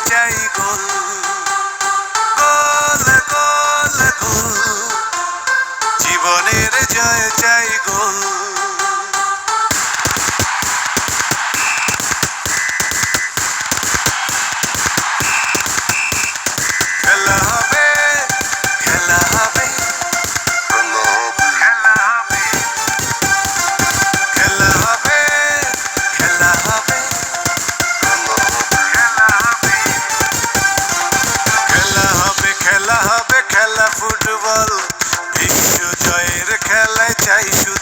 চাই গোল, গোল গোল গোল, জীবনের জয় চাই গোল। খেলা হবে, খেলা হবে, খেলা হবে, খেলা হবে, খেলা হবে, খেলা হবে, খেলা হবে, খেলা হবে, খেলা ফুটবল, বিশ্ব জয়ের খেলায় চাই।